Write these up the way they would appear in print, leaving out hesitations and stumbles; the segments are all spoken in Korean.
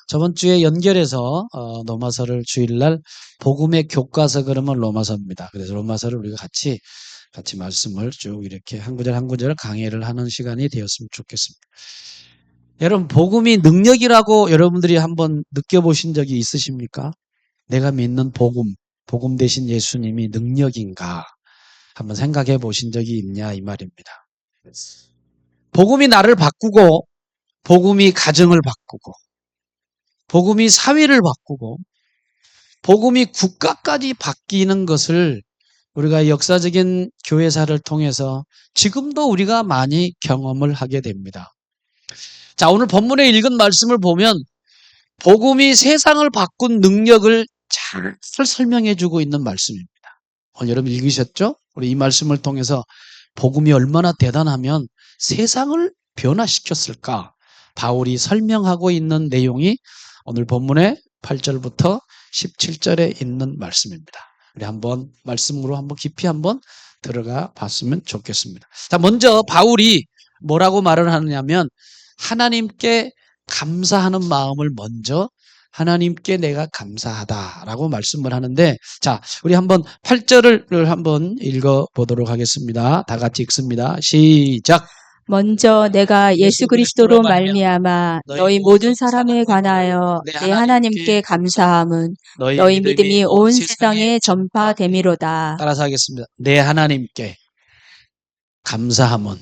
저번 주에 연결해서 로마서를 주일날 복음의 교과서 그러면 로마서입니다. 그래서 로마서를 우리가 같이 말씀을 쭉 이렇게 한 구절 한 구절 강해를 하는 시간이 되었으면 좋겠습니다. 여러분, 복음이 능력이라고 여러분들이 한번 느껴보신 적이 있으십니까? 내가 믿는 복음 대신 예수님이 능력인가 한번 생각해 보신 적이 있냐 이 말입니다. 복음이 나를 바꾸고, 복음이 가정을 바꾸고, 복음이 사회를 바꾸고, 복음이 국가까지 바뀌는 것을 우리가 역사적인 교회사를 통해서 지금도 우리가 많이 경험을 하게 됩니다. 자, 오늘 본문에 읽은 말씀을 보면 복음이 세상을 바꾼 능력을 잘 설명해 주고 있는 말씀입니다. 오늘 여러분 읽으셨죠? 우리 이 말씀을 통해서 복음이 얼마나 대단하면 세상을 변화시켰을까? 바울이 설명하고 있는 내용이 오늘 본문의 8절부터 17절에 있는 말씀입니다. 우리 한번 말씀으로 한번 깊이 한번 들어가 봤으면 좋겠습니다. 자, 먼저 바울이 뭐라고 말을 하느냐면 하나님께 감사하는 마음을 먼저 하나님께 내가 감사하다라고 말씀을 하는데, 자, 우리 한번 8절을 한번 읽어보도록 하겠습니다. 다 같이 읽습니다. 시작. 먼저 내가 예수 그리스도로 말미암아 너희 모든 사람에 관하여 내 하나님께 감사함은 너희 믿음이 온 세상에 전파됨이로다. 따라서 하겠습니다. 내 하나님께 감사함은,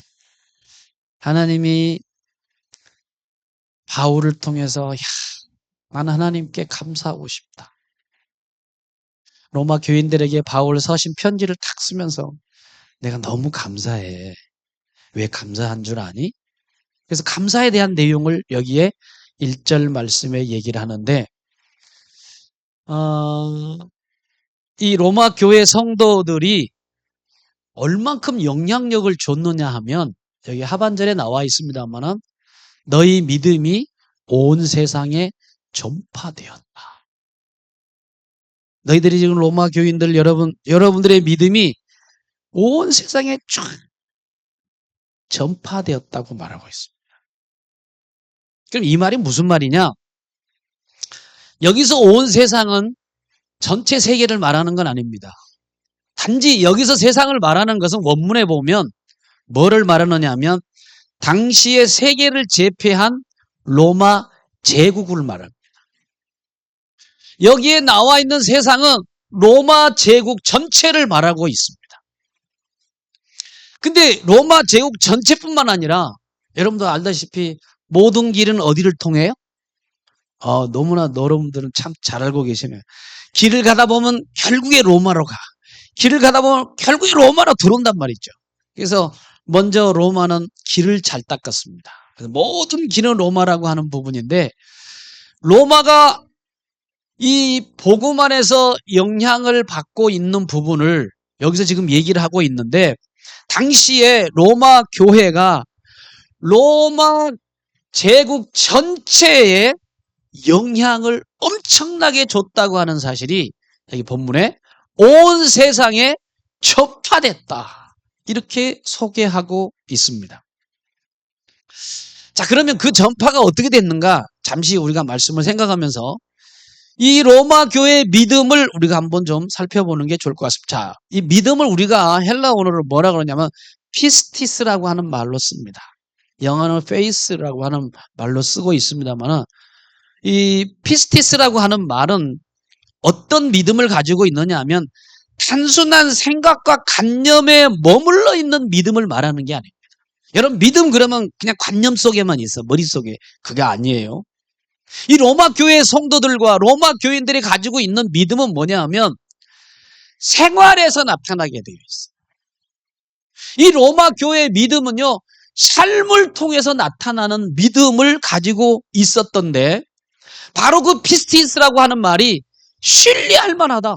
하나님이 바울을 통해서 나는 하나님께 감사하고 싶다. 로마 교인들에게 바울 서신 편지를 탁 쓰면서 내가 너무 감사해. 왜 감사한 줄 아니? 그래서 감사에 대한 내용을 여기에 1절 말씀에 얘기를 하는데, 이 로마 교회 성도들이 얼만큼 영향력을 줬느냐 하면 여기 하반절에 나와 있습니다만은 너희 믿음이 온 세상에 전파되었다. 너희들이 지금 로마 교인들 여러분들의 믿음이 온 세상에 쫙 전파되었다고 말하고 있습니다. 그럼 이 말이 무슨 말이냐? 여기서 온 세상은 전체 세계를 말하는 건 아닙니다. 단지 여기서 세상을 말하는 것은 원문에 보면 뭐를 말하느냐 하면 당시의 세계를 제패한 로마 제국을 말합니다. 여기에 나와 있는 세상은 로마 제국 전체를 말하고 있습니다. 근데 로마 제국 전체뿐만 아니라 여러분도 알다시피 모든 길은 어디를 통해요? 너무나 여러분들은 참 잘 알고 계시네요. 길을 가다 보면 결국에 로마로 가. 길을 가다 보면 결국에 로마로 들어온단 말이죠. 그래서 먼저 로마는 길을 잘 닦았습니다. 그래서 모든 길은 로마라고 하는 부분인데, 로마가 이 복음 안에서 영향을 받고 있는 부분을 여기서 지금 얘기를 하고 있는데, 당시에 로마 교회가 로마 제국 전체에 영향을 엄청나게 줬다고 하는 사실이 여기 본문에 온 세상에 전파됐다, 이렇게 소개하고 있습니다. 자, 그러면 그 전파가 어떻게 됐는가? 잠시 우리가 말씀을 생각하면서 이 로마 교회의 믿음을 우리가 한번 좀 살펴보는 게 좋을 것 같습니다. 자, 이 믿음을 우리가 헬라어로 뭐라 그러냐면 피스티스라고 하는 말로 씁니다. 영어는 faith라고 하는 말로 쓰고 있습니다만, 이 피스티스라고 하는 말은 어떤 믿음을 가지고 있느냐 하면 단순한 생각과 관념에 머물러 있는 믿음을 말하는 게 아닙니다. 여러분, 믿음 그러면 그냥 관념 속에만 있어, 머릿속에. 그게 아니에요. 이 로마 교회 성도들과 로마 교인들이 가지고 있는 믿음은 뭐냐 하면 생활에서 나타나게 되어 있어요. 이 로마 교회의 믿음은요, 삶을 통해서 나타나는 믿음을 가지고 있었던데, 바로 그 피스티스라고 하는 말이 신뢰할 만하다.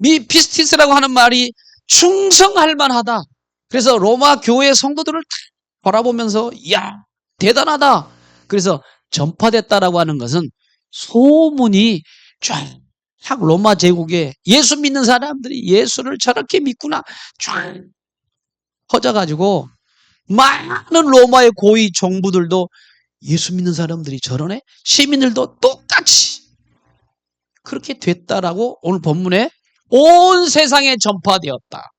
이 피스티스라고 하는 말이 충성할 만하다. 그래서 로마 교회 성도들을 바라보면서 이야, 대단하다. 그래서 전파됐다라고 하는 것은 소문이 쫙 로마 제국에 예수 믿는 사람들이 예수를 저렇게 믿구나 쫙 퍼져가지고 많은 로마의 고위 정부들도 예수 믿는 사람들이 저러네? 시민들도 똑같이 그렇게 됐다라고 오늘 본문에 온 세상에 전파되었다.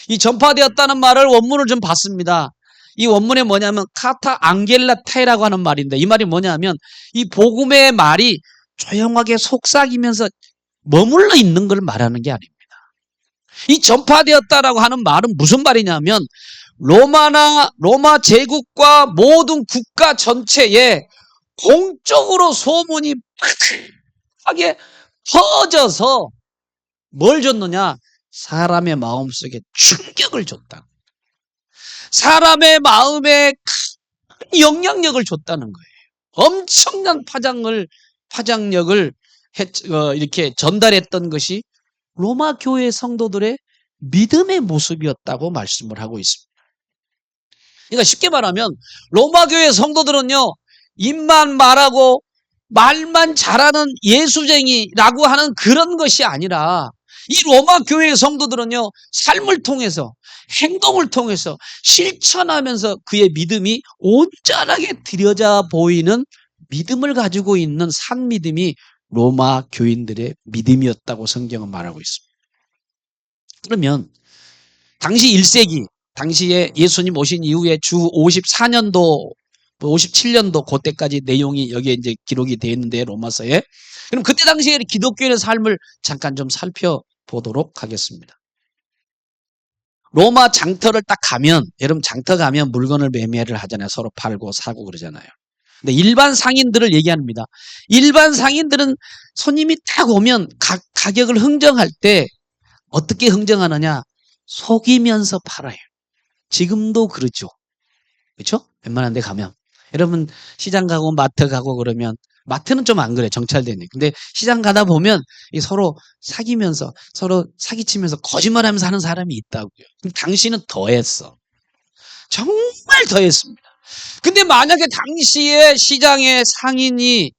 이 전파되었다는 말을 원문을 좀 봤습니다. 이 원문에 뭐냐면 카타 앙겔라테라고 하는 말인데 이 말이 뭐냐면 이 복음의 말이 조용하게 속삭이면서 머물러 있는 걸 말하는 게 아닙니다. 이 전파되었다라고 하는 말은 무슨 말이냐면 로마 제국과 모든 국가 전체에 공적으로 소문이 팍하게 퍼져서 뭘 줬느냐? 사람의 마음속에 충격을 줬다. 사람의 마음에 큰 영향력을 줬다는 거예요. 엄청난 파장력을 이렇게 전달했던 것이 로마 교회 성도들의 믿음의 모습이었다고 말씀을 하고 있습니다. 그러니까 쉽게 말하면 로마 교회 성도들은요, 입만 말하고 말만 잘하는 예수쟁이라고 하는 그런 것이 아니라 이 로마 교회의 성도들은요, 삶을 통해서 행동을 통해서 실천하면서 그의 믿음이 온전하게 드려져 보이는 믿음을 가지고 있는 산 믿음이 로마 교인들의 믿음이었다고 성경은 말하고 있습니다. 그러면 당시 1세기, 당시에 예수님 오신 이후에 주 54년도, 57년도 그때까지 내용이 여기에 이제 기록이 되어 있는데 로마서에. 그럼 그때 당시에 기독교인의 삶을 잠깐 좀 살펴보도록 하겠습니다. 로마 장터를 딱 가면, 여러분 장터 가면 물건을 매매를 하잖아요. 서로 팔고 사고 그러잖아요. 근데 일반 상인들을 얘기합니다. 일반 상인들은 손님이 딱 오면 가격을 흥정할 때 어떻게 흥정하느냐? 속이면서 팔아요. 지금도 그렇죠. 그렇죠? 웬만한 데 가면. 여러분 시장 가고 마트 가고 그러면 마트는 좀 안 그래. 정찰되네. 근데 시장 가다 보면 서로 사귀면서 서로 사기치면서 거짓말하면서 하는 사람이 있다고요. 당시는 더했어. 정말 더했습니다. 근데 만약에 당시에 시장의 상인이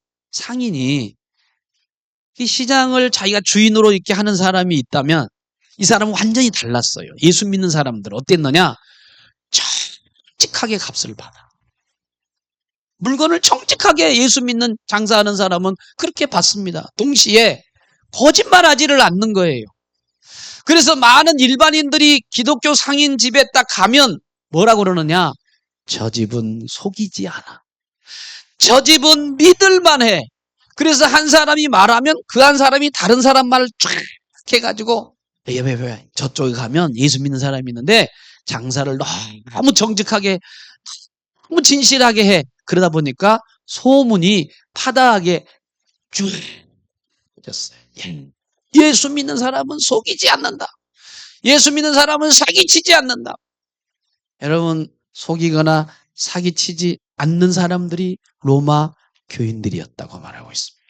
이 시장을 자기가 주인으로 이렇게 하는 사람이 있다면 이 사람은 완전히 달랐어요. 예수 믿는 사람들 어땠느냐? 정직하게 값을 받아. 물건을 정직하게 예수 믿는 장사하는 사람은 그렇게 받습니다. 동시에 거짓말하지를 않는 거예요. 그래서 많은 일반인들이 기독교 상인 집에 딱 가면 뭐라고 그러느냐? 저 집은 속이지 않아. 저 집은 믿을만 해. 그래서 한 사람이 말하면 그 한 사람이 다른 사람 말을 쫙 해가지고 저쪽에 가면 예수 믿는 사람이 있는데 장사를 너무 정직하게 너무 진실하게 해. 그러다 보니까 소문이 파다하게 쭉 퍼졌어요. 예수 믿는 사람은 속이지 않는다. 예수 믿는 사람은 사기치지 않는다. 여러분 속이거나 사기치지 않는 사람들이 로마 교인들이었다고 말하고 있습니다.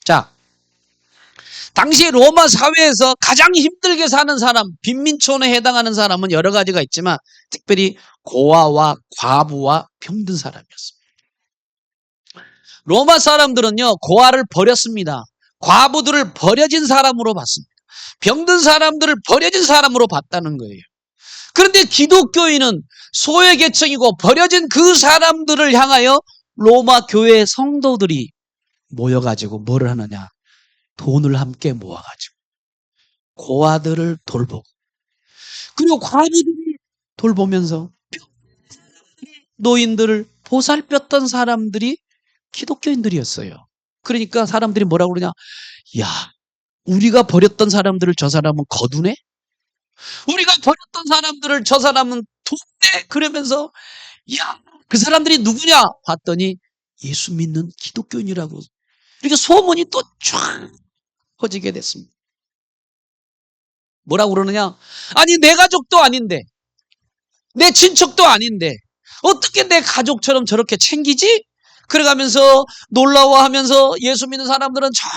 자, 당시 로마 사회에서 가장 힘들게 사는 사람, 빈민촌에 해당하는 사람은 여러 가지가 있지만 특별히 고아와 과부와 병든 사람이었습니다. 로마 사람들은요, 고아를 버렸습니다. 과부들을 버려진 사람으로 봤습니다. 병든 사람들을 버려진 사람으로 봤다는 거예요. 그런데 기독교인은 소외계층이고 버려진 그 사람들을 향하여 로마 교회 성도들이 모여가지고 뭐를 하느냐? 돈을 함께 모아가지고 고아들을 돌보고 그리고 과부들이 돌보면서 노인들을 보살폈던 사람들이 기독교인들이었어요. 그러니까 사람들이 뭐라고 그러냐? 야, 우리가 버렸던 사람들을 저 사람은 거두네? 우리가 버렸던 사람들을 저 사람은 돕네? 그러면서 야, 그 사람들이 누구냐? 봤더니 예수 믿는 기독교인이라고. 이렇게 소문이 또 쫙 퍼지게 됐습니다. 뭐라고 그러느냐? 아니 내 가족도 아닌데 내 친척도 아닌데 어떻게 내 가족처럼 저렇게 챙기지? 그래가면서 놀라워하면서 예수 믿는 사람들은 저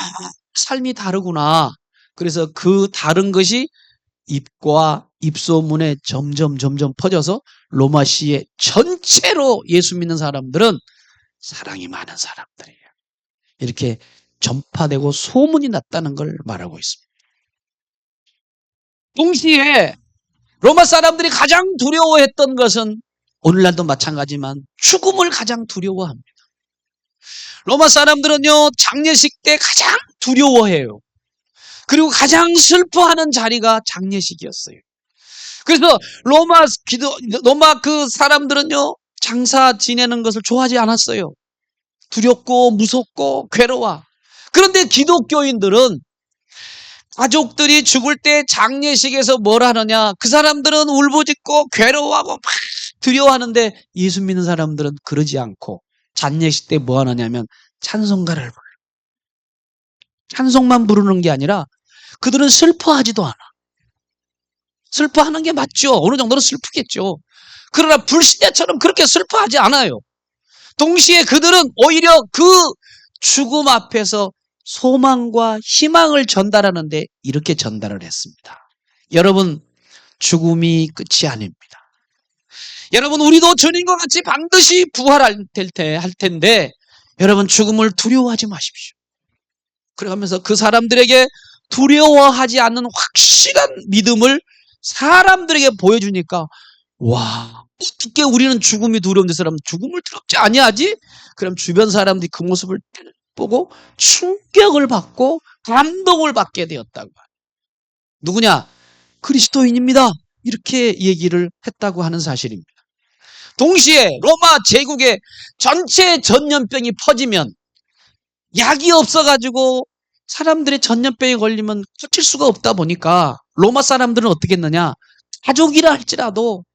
삶이 다르구나. 그래서 그 다른 것이 입과 입소문에 점점 퍼져서 로마시의 전체로 예수 믿는 사람들은 사랑이 많은 사람들이에요. 이렇게 전파되고 소문이 났다는 걸 말하고 있습니다. 동시에 로마 사람들이 가장 두려워했던 것은 오늘날도 마찬가지지만 죽음을 가장 두려워합니다. 로마 사람들은요, 장례식 때 가장 두려워해요. 그리고 가장 슬퍼하는 자리가 장례식이었어요. 그래서 로마 그 사람들은요, 장사 지내는 것을 좋아하지 않았어요. 두렵고 무섭고 괴로워. 그런데 기독교인들은 가족들이 죽을 때 장례식에서 뭘 하느냐? 그 사람들은 울부짖고 괴로워하고 막 두려워하는데 예수 믿는 사람들은 그러지 않고 장례식 때 뭐 하느냐면 찬송가를 불러요. 찬송만 부르는 게 아니라 그들은 슬퍼하지도 않아. 슬퍼하는 게 맞죠. 어느 정도는 슬프겠죠. 그러나 불신자처럼 그렇게 슬퍼하지 않아요. 동시에 그들은 오히려 그 죽음 앞에서 소망과 희망을 전달하는데 이렇게 전달을 했습니다. 여러분, 죽음이 끝이 아닙니다. 여러분, 우리도 주님과 같이 반드시 부활할 텐데 여러분, 죽음을 두려워하지 마십시오. 그러면서 그 사람들에게 두려워하지 않는 확실한 믿음을 사람들에게 보여주니까, 와, 어떻게 우리는 죽음이 두려운데 사람은 죽음을 두렵지 아니하지? 그럼 주변 사람들이 그 모습을 보고 충격을 받고 감동을 받게 되었다고. 누구냐? 그리스도인입니다. 이렇게 얘기를 했다고 하는 사실입니다. 동시에 로마 제국의 전체 전염병이 퍼지면 약이 없어가지고 사람들의 전염병에 걸리면 고칠 수가 없다 보니까 로마 사람들은 어떻게 했느냐? 가족이라 할지라도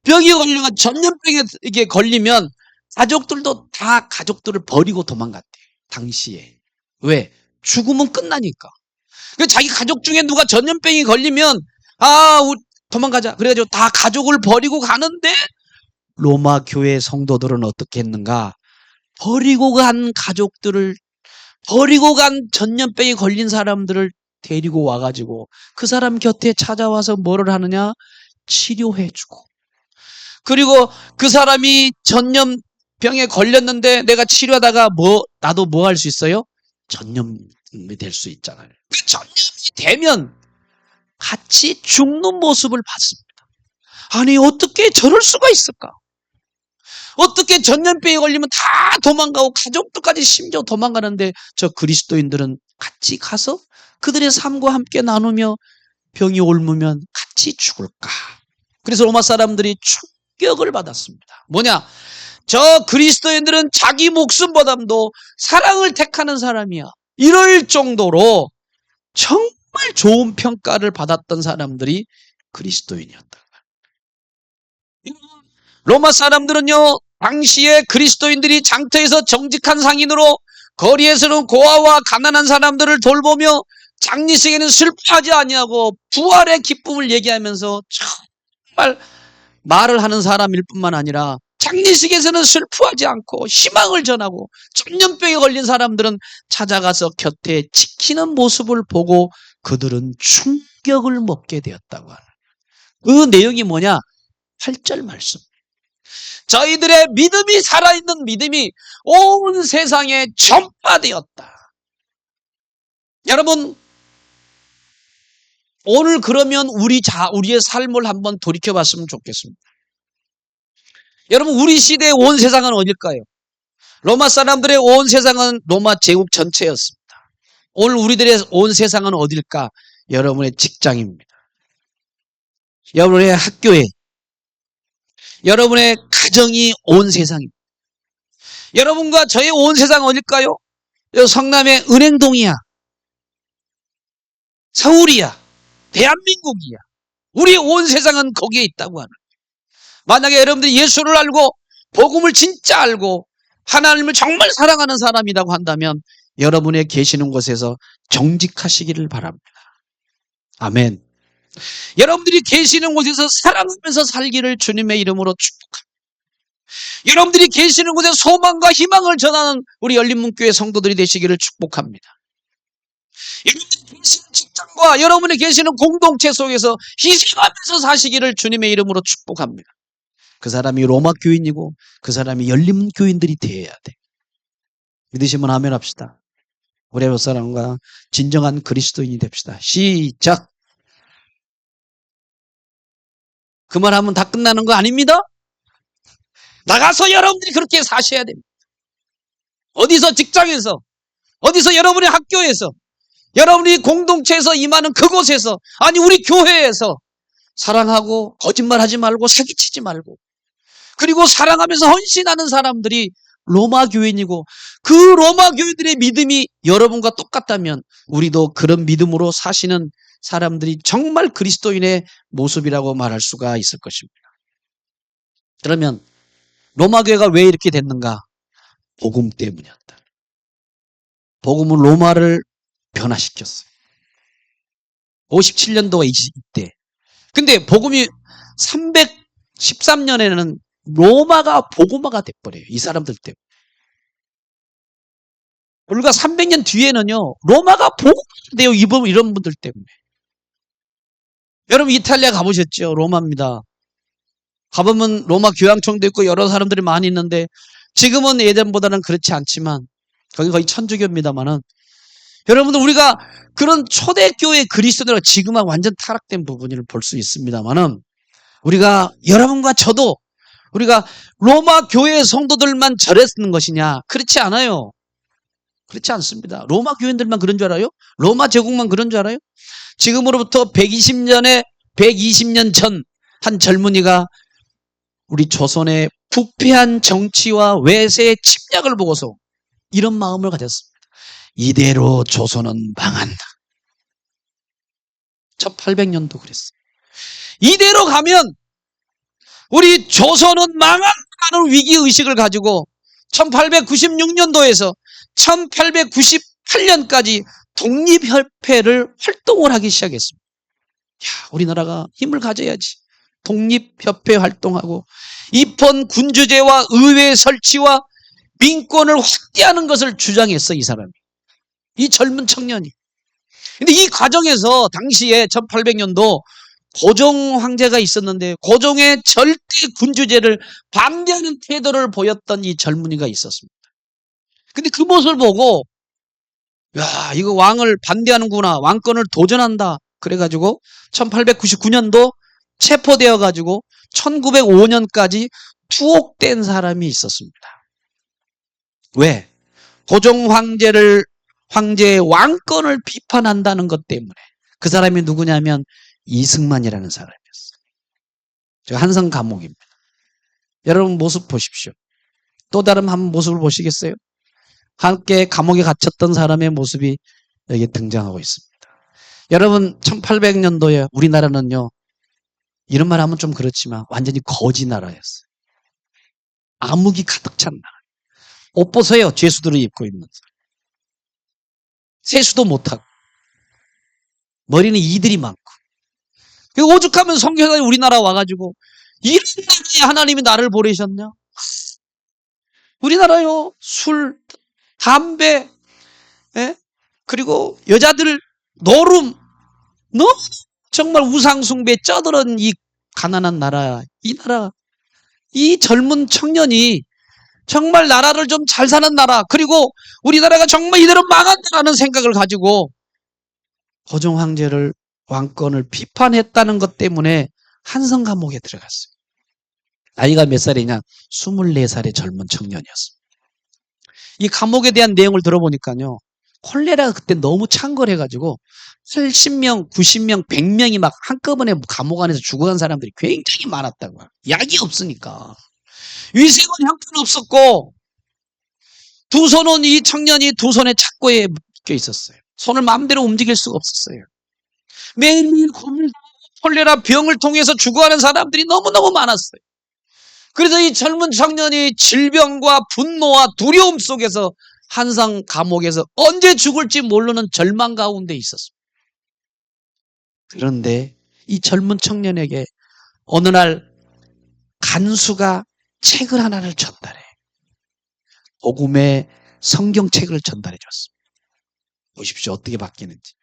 병이 걸려가 전염병에 걸리면 가족들도 다 가족들을 버리고 도망갔대요. 당시에. 왜? 죽으면 끝나니까. 자기 가족 중에 누가 전염병이 걸리면 우리 도망가자. 그래가지고 다 가족을 버리고 가는데 로마 교회 성도들은 어떻게 했는가? 버리고 간 가족들을, 버리고 간 전염병에 걸린 사람들을 데리고 와가지고 그 사람 곁에 찾아와서 뭐를 하느냐? 치료해주고. 그리고 그 사람이 전염병에 걸렸는데 내가 치료하다가 나도 뭐 할 수 있어요? 전염이 될 수 있잖아요. 그 전염이 되면 같이 죽는 모습을 봤습니다. 아니, 어떻게 저럴 수가 있을까? 어떻게 전염병에 걸리면 다 도망가고 가족들까지 심지어 도망가는데 저 그리스도인들은 같이 가서 그들의 삶과 함께 나누며 병이 옮으면 같이 죽을까? 그래서 로마 사람들이 충격을 받았습니다. 뭐냐? 저 그리스도인들은 자기 목숨보다도 사랑을 택하는 사람이야. 이럴 정도로 정말 좋은 평가를 받았던 사람들이 그리스도인이었다. 로마 사람들은요, 당시에 그리스도인들이 장터에서 정직한 상인으로 거리에서는 고아와 가난한 사람들을 돌보며 장례식에는 슬퍼하지 아니하고 부활의 기쁨을 얘기하면서 정말 말을 하는 사람일 뿐만 아니라 장례식에서는 슬퍼하지 않고 희망을 전하고 전염병에 걸린 사람들은 찾아가서 곁에 지키는 모습을 보고 그들은 충격을 먹게 되었다고 하는 그 내용이 뭐냐? 8절 말씀. 저희들의 믿음이 살아있는 믿음이 온 세상에 전파되었다. 여러분, 오늘 그러면 우리의 삶을 한번 돌이켜봤으면 좋겠습니다. 여러분, 우리 시대의 온 세상은 어딜까요? 로마 사람들의 온 세상은 로마 제국 전체였습니다. 오늘 우리들의 온 세상은 어딜까? 여러분의 직장입니다. 여러분의 학교에, 여러분의 가정이 온 세상입니다. 여러분과 저의 온 세상은 어딜까요? 성남의 은행동이야. 서울이야. 대한민국이야. 우리 온 세상은 거기에 있다고 하는. 만약에 여러분들이 예수를 알고 복음을 진짜 알고 하나님을 정말 사랑하는 사람이라고 한다면 여러분의 계시는 곳에서 정직하시기를 바랍니다. 아멘. 여러분들이 계시는 곳에서 사랑하면서 살기를 주님의 이름으로 축복합니다. 여러분들이 계시는 곳에 소망과 희망을 전하는 우리 열린문교회 성도들이 되시기를 축복합니다. 여러분들이 계시는 직장과 여러분이 계시는 공동체 속에서 희생하면서 사시기를 주님의 이름으로 축복합니다. 그 사람이 로마 교인이고 그 사람이 열린문교인들이 되어야 돼. 믿으시면 아멘 합시다. 우리 옆 사람과 진정한 그리스도인이 됩시다. 시작. 그 말하면 다 끝나는 거 아닙니다. 나가서 여러분들이 그렇게 사셔야 됩니다. 어디서 직장에서, 어디서 여러분의 학교에서, 여러분이 공동체에서 임하는 그곳에서, 아니 우리 교회에서 사랑하고 거짓말하지 말고 사기치지 말고, 그리고 사랑하면서 헌신하는 사람들이 로마 교인이고, 그 로마 교인들의 믿음이 여러분과 똑같다면 우리도 그런 믿음으로 사시는 사람들이 정말 그리스도인의 모습이라고 말할 수가 있을 것입니다. 그러면 로마 교회가 왜 이렇게 됐는가? 복음 때문이었다. 복음은 로마를 변화시켰어요. 57년도가 이때. 근데 복음이 313년에는 로마가 복음화가 돼버려요. 이 사람들 때문에. 불과 300년 뒤에는요, 로마가 복음화가 돼요. 이런 분들 때문에. 여러분 이탈리아 가보셨죠? 로마입니다. 가보면 로마 교황청도 있고 여러 사람들이 많이 있는데, 지금은 예전보다는 그렇지 않지만 거기 거의 천주교입니다만은, 여러분들 우리가 그런 초대교회 그리스도인으로 지금은 완전 타락된 부분을 볼 수 있습니다만은, 우리가 여러분과 저도 우리가 로마 교회 성도들만 저랬는 것이냐? 그렇지 않아요. 그렇지 않습니다. 로마 교인들만 그런 줄 알아요? 로마 제국만 그런 줄 알아요? 지금으로부터 120년 전 한 젊은이가 우리 조선의 부패한 정치와 외세의 침략을 보고서 이런 마음을 가졌습니다. 이대로 조선은 망한다. 1800년도 그랬어요. 이대로 가면 우리 조선은 망한다는 위기의식을 가지고 1896년도에서 1898년까지 독립협회를 활동을 하기 시작했습니다. 우리나라가 힘을 가져야지. 독립협회 활동하고 입헌 군주제와 의회 설치와 민권을 확대하는 것을 주장했어, 이 사람이. 이 젊은 청년이. 근데 이 과정에서 당시에 1800년도 고종 황제가 있었는데, 고종의 절대 군주제를 반대하는 태도를 보였던 이 젊은이가 있었습니다. 근데 그 모습을 보고, 야, 이거 왕을 반대하는구나. 왕권을 도전한다. 그래가지고 1899년도 체포되어가지고 1905년까지 투옥된 사람이 있었습니다. 왜? 고종 황제의 왕권을 비판한다는 것 때문에. 그 사람이 누구냐면 이승만이라는 사람이었어요. 제가 한성 감옥입니다. 여러분 모습 보십시오. 또 다른 한 모습을 보시겠어요? 함께 감옥에 갇혔던 사람의 모습이 여기 등장하고 있습니다. 여러분 1800년도에 우리나라는요, 이런 말 하면 좀 그렇지만 완전히 거지 나라였어요. 암흑이 가득 찬 나라. 옷 보세요. 죄수들을 입고 있는 사람. 세수도 못하고 머리는 이들이 많고. 오죽하면 성경에 우리나라 와가지고 이런 나라에 하나님이 나를 보내셨냐? 우리나라요, 술, 담배, 그리고 여자들 노름, 너무 정말 우상숭배에 쩌들은 이 가난한 나라, 이 나라, 이 젊은 청년이 정말 나라를 좀 잘 사는 나라, 그리고 우리나라가 정말 이대로 망한다라는 생각을 가지고 고종 황제를 왕권을 비판했다는 것 때문에 한성 감옥에 들어갔어요. 나이가 몇 살이냐? 24살의 젊은 청년이었습니다. 이 감옥에 대한 내용을 들어보니까요, 콜레라가 그때 너무 창궐해가지고 80명, 90명, 100명이 막 한꺼번에 감옥 안에서 죽어간 사람들이 굉장히 많았다고. 약이 없으니까. 위생은 형편없었고, 두 손은 이 청년이 두 손에 착고에 묶여 있었어요. 손을 마음대로 움직일 수가 없었어요. 매일매일 고민하고 콜레라 병을 통해서 죽어가는 사람들이 너무너무 많았어요. 그래서 이 젊은 청년이 질병과 분노와 두려움 속에서 한상 감옥에서 언제 죽을지 모르는 절망 가운데 있었습니다. 그런데 이 젊은 청년에게 어느 날 간수가 책을 하나를 전달해. 복음의 성경책을 전달해 줬습니다. 보십시오. 어떻게 바뀌는지.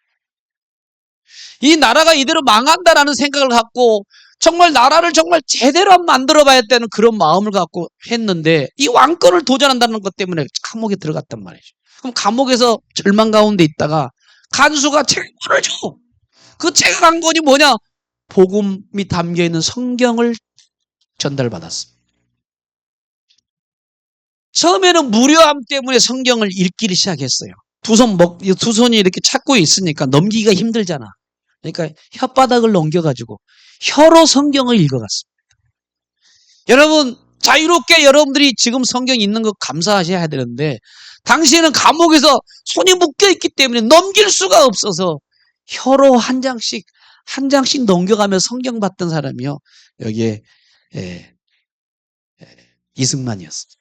이 나라가 이대로 망한다라는 생각을 갖고 정말 나라를 정말 제대로 만들어 봐야 되는 그런 마음을 갖고 했는데, 이 왕권을 도전한다는 것 때문에 감옥에 들어갔단 말이죠. 그럼 감옥에서 절망 가운데 있다가 간수가 책을 줘. 그 책 한 권이 뭐냐? 복음이 담겨 있는 성경을 전달받았습니다. 처음에는 무료함 때문에 성경을 읽기를 시작했어요. 두 손이 이렇게 찾고 있으니까 넘기기가 힘들잖아. 그러니까 혓바닥을 넘겨가지고 혀로 성경을 읽어갔습니다. 여러분, 자유롭게 여러분들이 지금 성경 읽는 거 감사하셔야 되는데, 당시에는 감옥에서 손이 묶여있기 때문에 넘길 수가 없어서 혀로 한 장씩 넘겨가며 성경 봤던 사람이요. 여기에 이승만이었어요.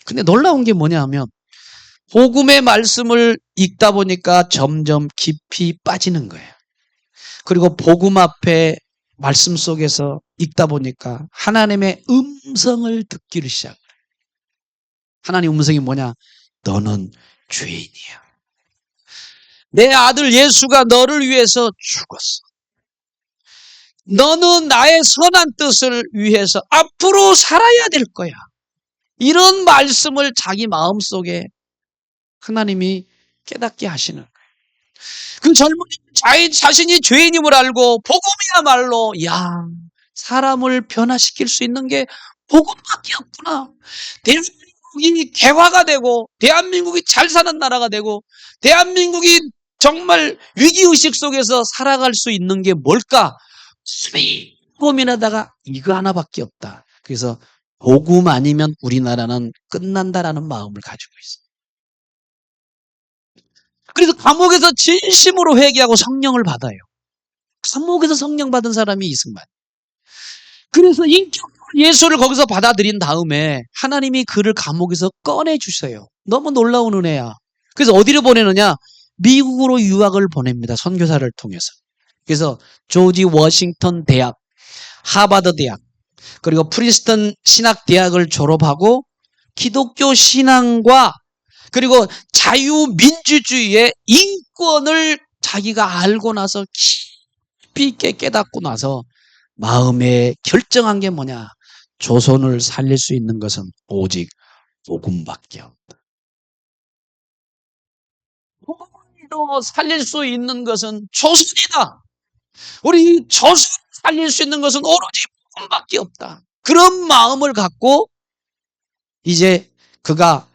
근데 놀라운 게 뭐냐 하면 복음의 말씀을 읽다 보니까 점점 깊이 빠지는 거예요. 그리고 복음 앞에 말씀 속에서 읽다 보니까 하나님의 음성을 듣기를 시작해요. 하나님 음성이 뭐냐? 너는 죄인이야. 내 아들 예수가 너를 위해서 죽었어. 너는 나의 선한 뜻을 위해서 앞으로 살아야 될 거야. 이런 말씀을 자기 마음속에 하나님이 깨닫게 하시는 거예요. 그 젊은이 자신이 죄인임을 알고 복음이야말로 사람을 변화시킬 수 있는 게 복음밖에 없구나. 대한민국이 개화가 되고 대한민국이 잘 사는 나라가 되고 대한민국이 정말 위기의식 속에서 살아갈 수 있는 게 뭘까? 고민하다가 이거 하나밖에 없다. 그래서 복음 아니면 우리나라는 끝난다라는 마음을 가지고 있어요. 그래서 감옥에서 진심으로 회개하고 성령을 받아요. 감옥에서 성령 받은 사람이 이승만. 그래서 인격으로 예수를 거기서 받아들인 다음에 하나님이 그를 감옥에서 꺼내주세요. 너무 놀라운 은혜야. 그래서 어디로 보내느냐? 미국으로 유학을 보냅니다. 선교사를 통해서. 그래서 조지 워싱턴 대학, 하버드 대학, 그리고 프린스턴 신학대학을 졸업하고 기독교 신앙과 그리고 자유민주주의의 인권을 자기가 알고 나서 깊이 있게 깨닫고 나서 마음에 결정한 게 뭐냐? 조선을 살릴 수 있는 것은 오직 복음밖에 없다. 복음으로 살릴 수 있는 것은 조선이다. 우리 조선을 살릴 수 있는 것은 오로지 복음밖에 없다. 그런 마음을 갖고 이제 그가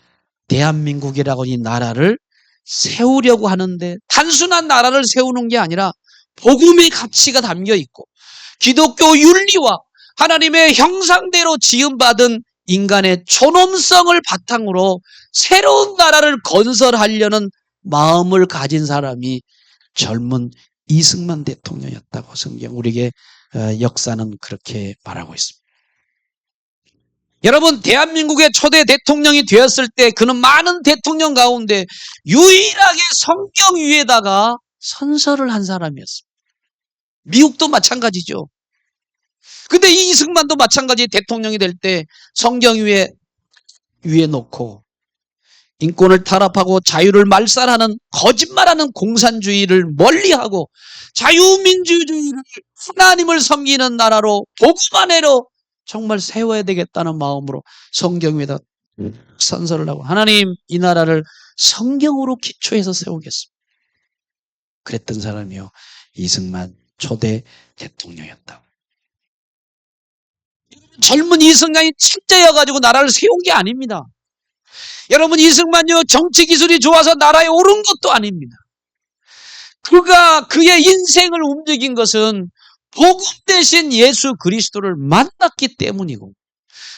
대한민국이라고 이 나라를 세우려고 하는데 단순한 나라를 세우는 게 아니라 복음의 가치가 담겨 있고 기독교 윤리와 하나님의 형상대로 지음받은 인간의 존엄성을 바탕으로 새로운 나라를 건설하려는 마음을 가진 사람이 젊은 이승만 대통령이었다고 성경 우리에게 역사는 그렇게 말하고 있습니다. 여러분, 대한민국의 초대 대통령이 되었을 때 그는 많은 대통령 가운데 유일하게 성경 위에다가 선서를 한 사람이었습니다. 미국도 마찬가지죠. 근데 이 이승만도 마찬가지 대통령이 될 때 성경 위에 놓고 인권을 탄압하고 자유를 말살하는 거짓말하는 공산주의를 멀리하고 자유민주주의를 하나님을 섬기는 나라로 복음 안에로 정말 세워야 되겠다는 마음으로 성경 위에다 선서를 하고 하나님 이 나라를 성경으로 기초해서 세우겠습니다. 그랬던 사람이요. 이승만 초대 대통령이었다고. 젊은 이승만이 진짜여가지고 나라를 세운 게 아닙니다. 여러분 이승만요 정치 기술이 좋아서 나라에 오른 것도 아닙니다. 그가 그의 인생을 움직인 것은 복음 대신 예수 그리스도를 만났기 때문이고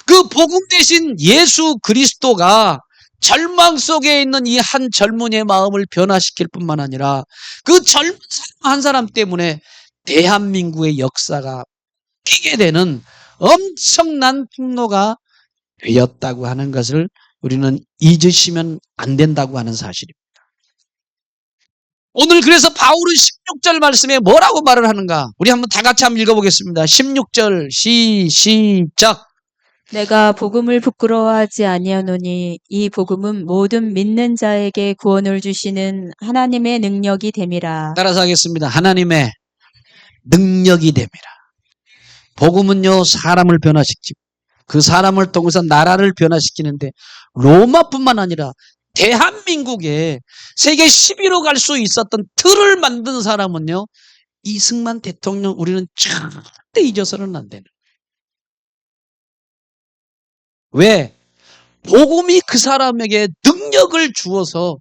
그 복음 대신 예수 그리스도가 절망 속에 있는 이 한 젊은이의 마음을 변화시킬 뿐만 아니라 그 젊은 사람 한 사람 때문에 대한민국의 역사가 피게 되는 엄청난 폭로가 되었다고 하는 것을 우리는 잊으시면 안 된다고 하는 사실입니다. 오늘 그래서 바울은 16절 말씀에 뭐라고 말을 하는가? 우리 한번 다 같이 한번 읽어보겠습니다. 16절 시작. 내가 복음을 부끄러워하지 아니하노니 이 복음은 모든 믿는 자에게 구원을 주시는 하나님의 능력이 됨이라. 따라서 하겠습니다. 하나님의 능력이 됨이라. 복음은요 사람을 변화시키고 그 사람을 통해서 나라를 변화시키는데 로마뿐만 아니라 대한민국에 세계 10위로 갈 수 있었던 틀을 만든 사람은요 이승만 대통령 우리는 절대 잊어서는 안 되는 거예요. 왜? 복음이 그 사람에게 능력을 주어서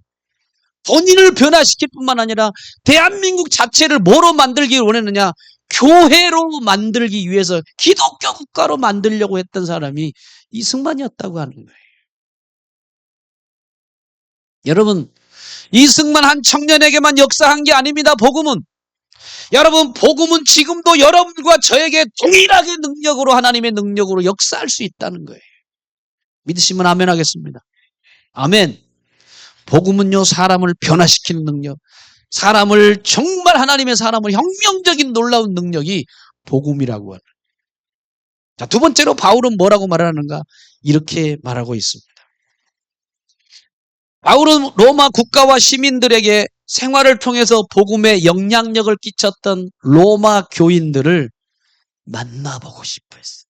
본인을 변화시킬 뿐만 아니라 대한민국 자체를 뭐로 만들기 원했느냐? 교회로 만들기 위해서 기독교 국가로 만들려고 했던 사람이 이승만이었다고 하는 거예요. 여러분, 이승만 한 청년에게만 역사한 게 아닙니다. 복음은. 여러분, 복음은 지금도 여러분과 저에게 동일하게 능력으로, 하나님의 능력으로 역사할 수 있다는 거예요. 믿으시면 아멘 하겠습니다. 아멘. 복음은요, 사람을 변화시키는 능력, 사람을 정말 하나님의 사람을 혁명적인 놀라운 능력이 복음이라고 하는. 자, 두 번째로 바울은 뭐라고 말하는가? 이렇게 말하고 있습니다. 바울은 로마 국가와 시민들에게 생활을 통해서 복음에 영향력을 끼쳤던 로마 교인들을 만나보고 싶어 했어요.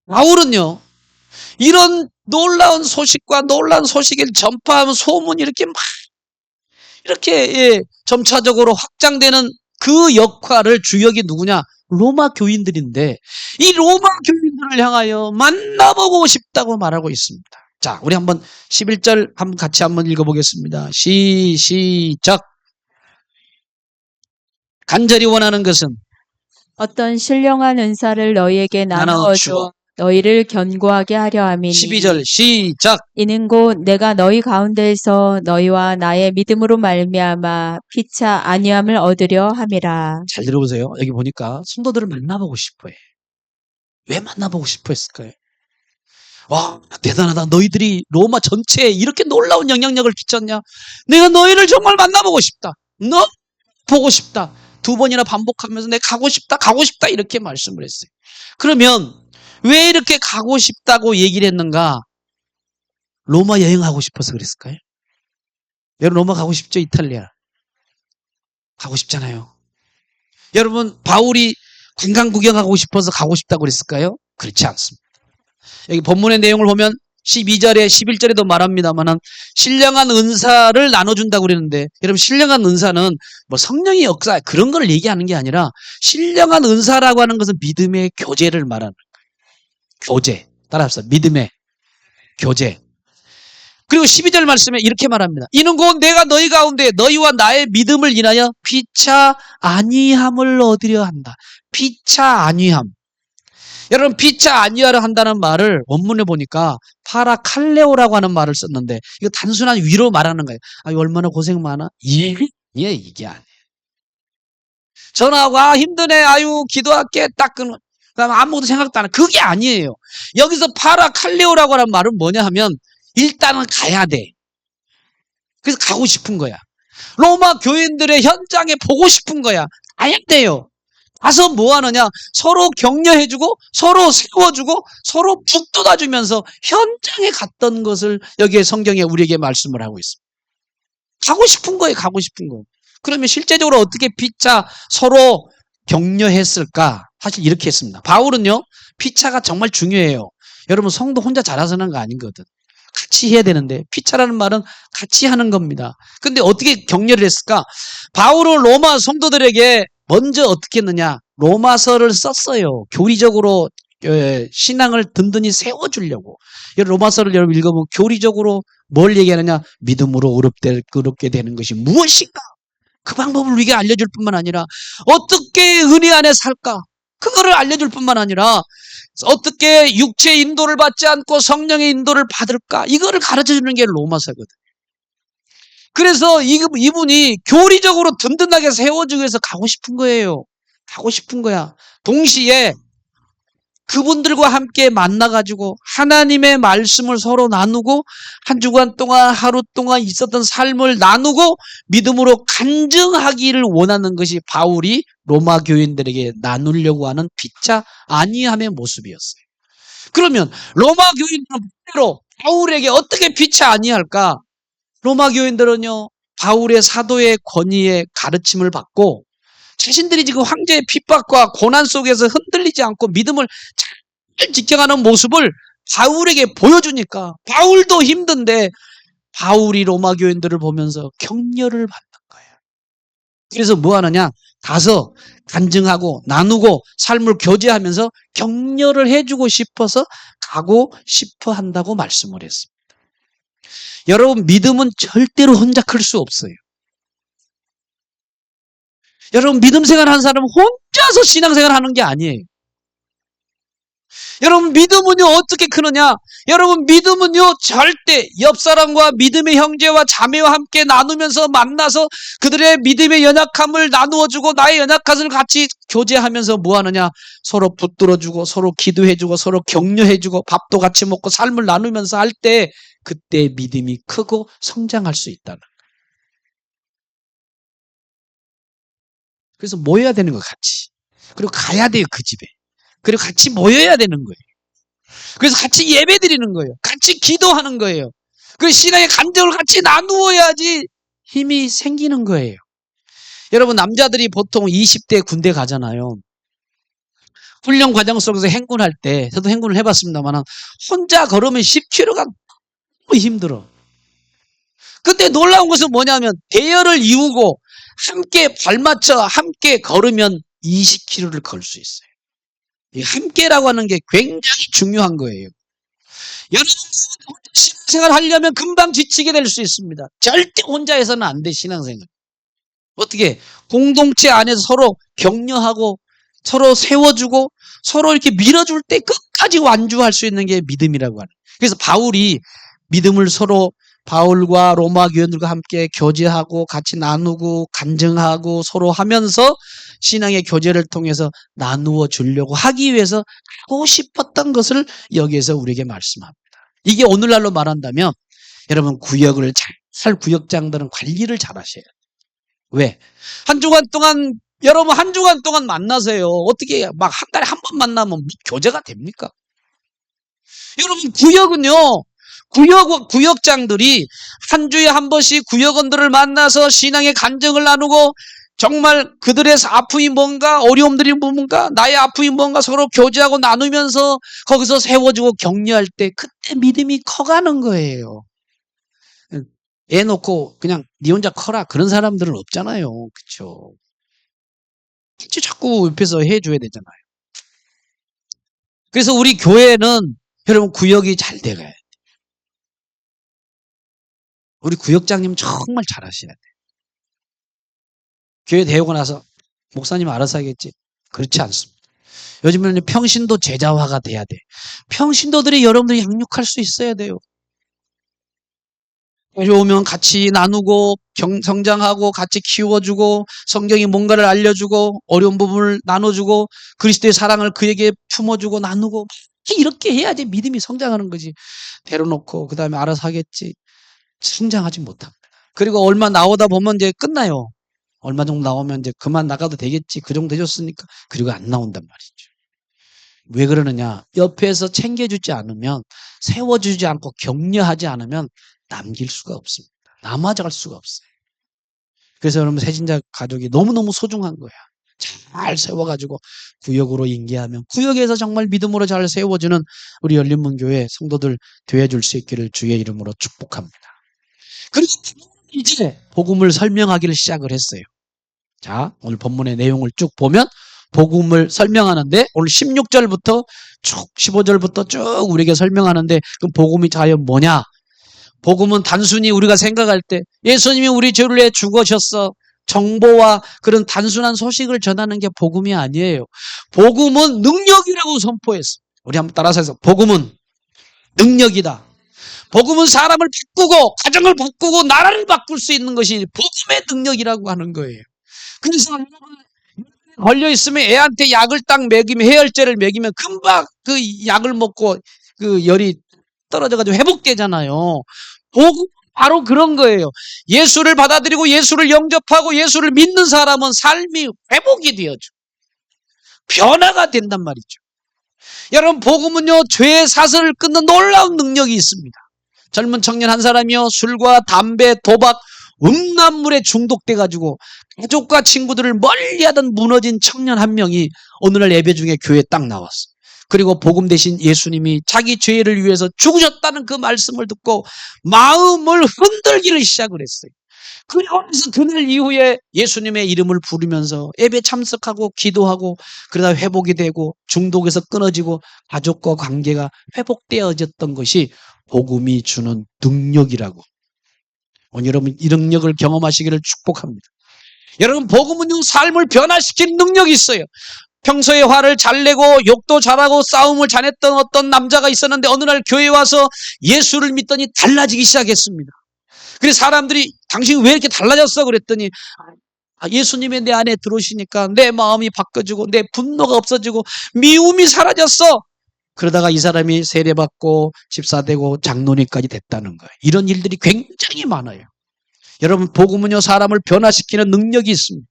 바울은요, 이런 놀라운 소식과 놀라운 소식을 전파하면 소문이 이렇게 막 이렇게 점차적으로 확장되는 그 역할을 주역이 누구냐? 로마 교인들인데 이 로마 교인들을 향하여 만나보고 싶다고 말하고 있습니다. 자, 우리 한번 11절 한번 같이 한번 읽어보겠습니다. 시작. 간절히 원하는 것은 어떤 신령한 은사를 너희에게 나누어줘 너희를 견고하게 하려 함이니 12절 시작. 이는 곧 내가 너희 가운데에서 너희와 나의 믿음으로 말미암아 피차 안위함을 얻으려 함이라. 잘 들어보세요. 여기 보니까 성도들을 만나보고 싶어해. 왜 만나보고 싶어 했을까요? 와, 대단하다. 너희들이 로마 전체에 이렇게 놀라운 영향력을 끼쳤냐? 내가 너희를 정말 만나보고 싶다. 너 보고 싶다. 두 번이나 반복하면서 내가 가고 싶다 이렇게 말씀을 했어요. 그러면 왜 이렇게 가고 싶다고 얘기를 했는가? 로마 여행하고 싶어서 그랬을까요? 여러분 로마 가고 싶죠? 이탈리아. 가고 싶잖아요. 여러분 바울이 관광 구경하고 싶어서 가고 싶다고 그랬을까요? 그렇지 않습니다. 여기 본문의 내용을 보면 12절에 11절에도 말합니다만 신령한 은사를 나눠준다고 그랬는데 여러분 신령한 은사는 뭐 성령의 역사 그런 걸 얘기하는 게 아니라 신령한 은사라고 하는 것은 믿음의 교제를 말하는 거예요. 교제. 따라합시다. 믿음의 교제. 그리고 12절 말씀에 이렇게 말합니다. 이는 곧 내가 너희 가운데 너희와 나의 믿음을 인하여 피차 안위함을 얻으려 한다. 피차 안위함. 여러분 피차 안위하려 한다는 말을 원문에 보니까 파라칼레오라고 하는 말을 썼는데 이거 단순한 위로 말하는 거예요. 아, 얼마나 고생 많아? 이게 아니에요. 전화하고 힘드네. 아유 기도할게. 딱 끊어. 그다음 아무것도 생각도 안 해. 그게 아니에요. 여기서 파라칼레오라고 하는 말은 뭐냐 하면 일단은 가야 돼. 그래서 가고 싶은 거야. 로마 교인들의 현장에 보고 싶은 거야. 가야 돼요. 가서 뭐 하느냐? 서로 격려해주고 서로 세워주고 서로 북돋아주면서 현장에 갔던 것을 여기에 성경에 우리에게 말씀을 하고 있습니다. 가고 싶은 거예요. 가고 싶은 거. 그러면 실제적으로 어떻게 피차 서로 격려했을까? 사실 이렇게 했습니다. 바울은요. 피차가 정말 중요해요. 여러분 성도 혼자 잘하서는 거 아니거든. 같이 해야 되는데 피차라는 말은 같이 하는 겁니다. 근데 어떻게 격려를 했을까? 바울은 로마 성도들에게 먼저 어떻게 했느냐? 로마서를 썼어요. 교리적으로 신앙을 든든히 세워주려고. 로마서를 여러분 읽어보면 교리적으로 뭘 얘기하느냐? 믿음으로 의롭게 되는 것이 무엇인가? 그 방법을 우리에게 알려줄 뿐만 아니라 어떻게 은혜 안에 살까? 그거를 알려줄 뿐만 아니라 어떻게 육체의 인도를 받지 않고 성령의 인도를 받을까? 이거를 가르쳐주는 게 로마서거든. 그래서 이분이 교리적으로 든든하게 세워주기 위해서 가고 싶은 거예요. 가고 싶은 거야. 동시에 그분들과 함께 만나가지고 하나님의 말씀을 서로 나누고 한 주간 동안 하루 동안 있었던 삶을 나누고 믿음으로 간증하기를 원하는 것이 바울이 로마 교인들에게 나누려고 하는 피차 안위함의 모습이었어요. 그러면 로마 교인들은 반대로 바울에게 어떻게 피차 안위할까? 로마 교인들은요 바울의 사도의 권위의 가르침을 받고 자신들이 지금 황제의 핍박과 고난 속에서 흔들리지 않고 믿음을 잘 지켜가는 모습을 바울에게 보여주니까 바울도 힘든데 바울이 로마 교인들을 보면서 격려를 받는 거예요. 그래서 뭐 하느냐? 가서 간증하고 나누고 삶을 교제하면서 격려를 해주고 싶어서 가고 싶어 한다고 말씀을 했습니다. 여러분, 믿음은 절대로 혼자 클 수 없어요. 여러분, 믿음 생활하는 사람은 혼자서 신앙생활 하는 게 아니에요. 여러분, 믿음은요, 어떻게 크느냐? 여러분, 믿음은요, 절대 옆 사람과 믿음의 형제와 자매와 함께 나누면서 만나서 그들의 믿음의 연약함을 나누어주고 나의 연약함을 같이 교제하면서 뭐 하느냐? 서로 붙들어주고 서로 기도해주고 서로 격려해주고 밥도 같이 먹고 삶을 나누면서 할 때 그때 믿음이 크고 성장할 수 있다는 거예요. 그래서 모여야 되는 거 같이. 그리고 가야 돼요, 그 집에. 그리고 같이 모여야 되는 거예요. 그래서 같이 예배 드리는 거예요. 같이 기도하는 거예요. 그 신앙의 간증을 같이 나누어야지 힘이 생기는 거예요. 여러분, 남자들이 보통 20대 군대 가잖아요. 훈련 과정 속에서 행군할 때, 저도 행군을 해봤습니다만, 혼자 걸으면 10km가 너무 힘들어. 그때 놀라운 것은 뭐냐면, 대열을 이루고, 함께 발맞춰, 함께 걸으면 20km를 걸 수 있어요. 이 함께라고 하는 게 굉장히 중요한 거예요. 여러분, 신앙생활 하려면 금방 지치게 될 수 있습니다. 절대 혼자 해서는 안 돼, 신앙생활. 어떻게? 공동체 안에서 서로 격려하고, 서로 세워주고, 서로 이렇게 밀어줄 때 끝까지 완주할 수 있는 게 믿음이라고 하는. 그래서 바울이 믿음을 서로 바울과 로마 교인들과 함께 교제하고 같이 나누고 간증하고 서로 하면서 신앙의 교제를 통해서 나누어 주려고 하기 위해서 하고 싶었던 것을 여기에서 우리에게 말씀합니다. 이게 오늘날로 말한다면 여러분, 구역을 잘 구역장들은 관리를 잘 하셔야 돼요. 왜? 한 주간 동안 여러분 한 주간 동안 만나세요. 어떻게 막 한 달에 한 번 만나면 교제가 됩니까? 여러분, 구역은요. 구역장들이 한 주에 한 번씩 구역원들을 만나서 신앙의 간증을 나누고 정말 그들의 아픔이 뭔가 어려움들이 뭔가 나의 아픔이 뭔가 서로 교제하고 나누면서 거기서 세워주고 격려할 때 그때 믿음이 커가는 거예요. 애 놓고 그냥 네 혼자 커라 그런 사람들은 없잖아요. 그렇죠? 자꾸 옆에서 해줘야 되잖아요. 그래서 우리 교회는 여러분 구역이 잘 돼가요. 우리 구역장님 정말 잘하셔야 돼요. 교회 대우고 나서 목사님 알아서 하겠지. 그렇지 않습니다. 요즘에는 평신도 제자화가 돼야 돼. 평신도들이 여러분들이 양육할 수 있어야 돼요. 오면 같이 나누고 성장하고 같이 키워주고 성경이 뭔가를 알려주고 어려운 부분을 나눠주고 그리스도의 사랑을 그에게 품어주고 나누고 이렇게 해야지 믿음이 성장하는 거지. 데려놓고 그 다음에 알아서 하겠지. 성장하지 못합니다. 그리고 얼마 나오다 보면 이제 끝나요. 얼마 정도 나오면 이제 그만 나가도 되겠지. 그 정도 해줬으니까. 그리고 안 나온단 말이죠. 왜 그러느냐? 옆에서 챙겨주지 않으면, 세워주지 않고 격려하지 않으면 남길 수가 없습니다. 남아갈 수가 없어요. 그래서 여러분 새신자 가족이 너무너무 소중한 거야. 잘 세워가지고 구역으로 인계하면 구역에서 정말 믿음으로 잘 세워주는 우리 열린문교회 성도들 되어줄 수 있기를 주의 이름으로 축복합니다. 그리고 이제 복음을 설명하기를 시작을 했어요. 자, 오늘 본문의 내용을 쭉 보면 복음을 설명하는데 오늘 16절부터 쭉 15절부터 쭉 우리에게 설명하는데 그럼 복음이 과연 뭐냐? 복음은 단순히 우리가 생각할 때 예수님이 우리 죄를 위해 죽으셨어. 정보와 그런 단순한 소식을 전하는 게 복음이 아니에요. 복음은 능력이라고 선포했어. 우리 한번 따라서 해서 복음은 능력이다. 복음은 사람을 바꾸고 가정을 바꾸고 나라를 바꿀 수 있는 것이 복음의 능력이라고 하는 거예요. 그래서 걸려 있으면 애한테 약을 딱 먹이면 해열제를 먹이면 금방 그 약을 먹고 그 열이 떨어져가지고 회복되잖아요. 복음 바로 그런 거예요. 예수를 받아들이고 예수를 영접하고 예수를 믿는 사람은 삶이 회복이 되어져. 변화가 된단 말이죠. 여러분 복음은요 죄의 사슬을 끊는 놀라운 능력이 있습니다. 젊은 청년 한 사람이요 술과 담배, 도박, 음란물에 중독돼가지고 가족과 친구들을 멀리하던 무너진 청년 한 명이 오늘날 예배 중에 교회에 딱 나왔어. 그리고 복음 대신 예수님이 자기 죄를 위해서 죽으셨다는 그 말씀을 듣고 마음을 흔들기를 시작을 했어요. 그래서 그날 이후에 예수님의 이름을 부르면서 예배 참석하고 기도하고 그러다 회복이 되고 중독에서 끊어지고 가족과 관계가 회복되어졌던 것이 복음이 주는 능력이라고. 오늘 여러분 이 능력을 경험하시기를 축복합니다. 여러분 복음은요 삶을 변화시키는 능력이 있어요. 평소에 화를 잘 내고 욕도 잘하고 싸움을 잘했던 어떤 남자가 있었는데 어느 날 교회에 와서 예수를 믿더니 달라지기 시작했습니다. 그래서 사람들이 당신 왜 이렇게 달라졌어? 그랬더니 예수님이 내 안에 들어오시니까 내 마음이 바뀌어지고 내 분노가 없어지고 미움이 사라졌어. 그러다가 이 사람이 세례받고 집사되고 장로님까지 됐다는 거예요. 이런 일들이 굉장히 많아요. 여러분 복음은요 사람을 변화시키는 능력이 있습니다.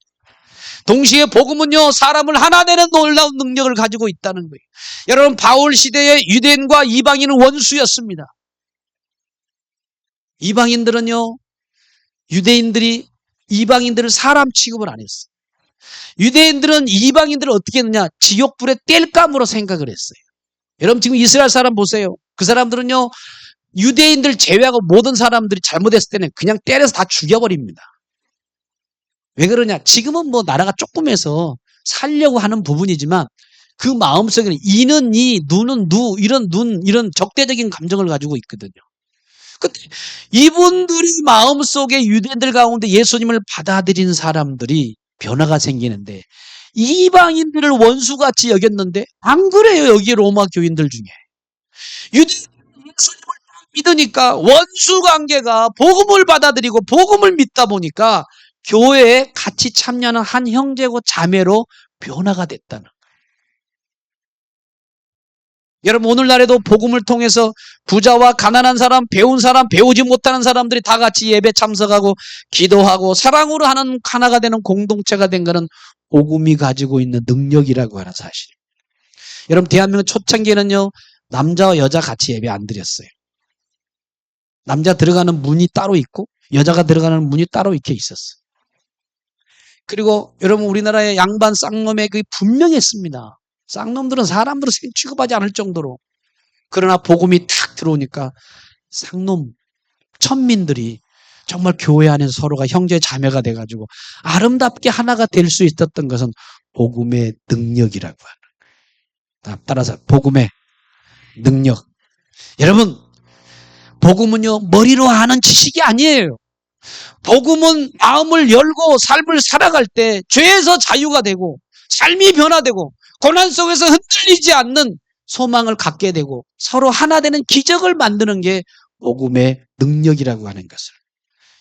동시에 복음은요 사람을 하나 되는 놀라운 능력을 가지고 있다는 거예요. 여러분 바울 시대에 유대인과 이방인은 원수였습니다. 이방인들은요 유대인들이 이방인들을 사람 취급을 안 했어요. 유대인들은 이방인들을 어떻게 했느냐 지옥불에 뗄감으로 생각을 했어요. 여러분 지금 이스라엘 사람 보세요. 그 사람들은요 유대인들 제외하고 모든 사람들이 잘못했을 때는 그냥 때려서 다 죽여버립니다. 왜 그러냐? 지금은 뭐 나라가 조금해서 살려고 하는 부분이지만 그 마음속에는 이는 이, 누는 누, 이런 적대적인 감정을 가지고 있거든요. 근데 이분들이 마음속에 유대인들 가운데 예수님을 받아들인 사람들이 변화가 생기는데 이방인들을 원수같이 여겼는데 안 그래요. 여기 로마 교인들 중에. 유대인들이 예수님을 믿으니까 원수 관계가 복음을 받아들이고 복음을 믿다 보니까 교회에 같이 참여하는 한 형제고 자매로 변화가 됐다는 거예요. 여러분 오늘날에도 복음을 통해서 부자와 가난한 사람, 배운 사람, 배우지 못하는 사람들이 다 같이 예배 참석하고 기도하고 사랑으로 하는 하나가 되는 공동체가 된 것은 복음이 가지고 있는 능력이라고 하는 사실입니다. 여러분 대한민국 초창기에는요 남자와 여자 같이 예배 안 드렸어요. 남자 들어가는 문이 따로 있고 여자가 들어가는 문이 따로 이렇게 있었어요. 그리고 여러분 우리나라의 양반 쌍놈의 그게 분명했습니다. 쌍놈들은 사람들을 취급하지 않을 정도로. 그러나 복음이 탁 들어오니까 쌍놈 천민들이 정말 교회 안에서 서로가 형제 자매가 돼가지고 아름답게 하나가 될 수 있었던 것은 복음의 능력이라고 하는 거예요. 따라서 복음의 능력. 여러분 복음은요 머리로 아는 지식이 아니에요. 복음은 마음을 열고 삶을 살아갈 때 죄에서 자유가 되고 삶이 변화되고 고난 속에서 흔들리지 않는 소망을 갖게 되고 서로 하나 되는 기적을 만드는 게 복음의 능력이라고 하는 것을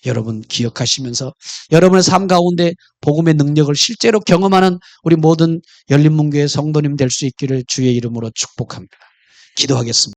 여러분 기억하시면서 여러분의 삶 가운데 복음의 능력을 실제로 경험하는 우리 모든 열린문교회 성도님 될 수 있기를 주의 이름으로 축복합니다. 기도하겠습니다.